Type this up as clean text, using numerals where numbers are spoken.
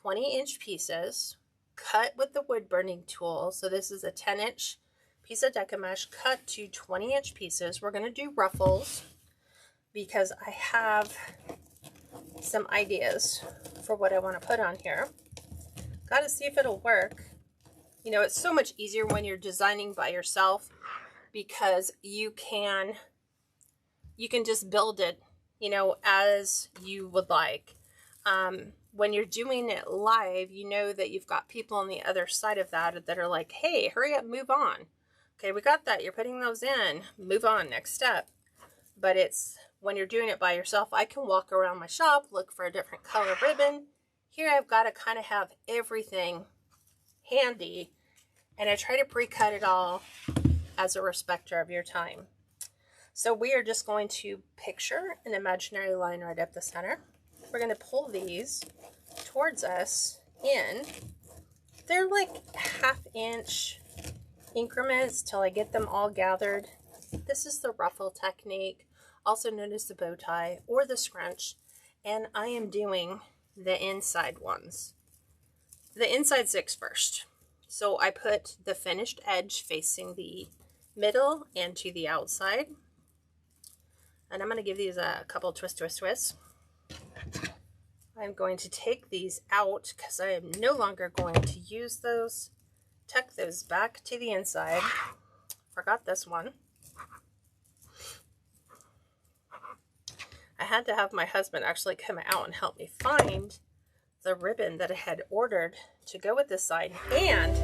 20-inch pieces, cut with the wood burning tool. So this is a 10-inch piece of Deco Mesh cut to 20-inch pieces. We're going to do ruffles because I have some ideas for what I want to put on here. Got to see if it'll work. You know, it's so much easier when you're designing by yourself because you can just build it, you know, as you would like. When you're doing it live, you know that you've got people on the other side of that are like, hey, hurry up, move on. Okay, we got that. You're putting those in. Move on, next step. But it's when you're doing it by yourself, I can walk around my shop, look for a different color ribbon. Here I've got to kind of have everything handy, and I try to pre-cut it all as a respecter of your time. So we are just going to picture an imaginary line right up the center. We're going to pull these towards us in. They're like 1/2 inch increments till I get them all gathered. This is the ruffle technique, also known as the bow tie or the scrunch, and I am doing the inside ones. The inside 6 first. So I put the finished edge facing the middle and to the outside. And I'm going to give these a couple twists. I'm going to take these out because I am no longer going to use those. Tuck those back to the inside. Forgot this one. I had to have my husband actually come out and help me find the ribbon that I had ordered to go with this side. And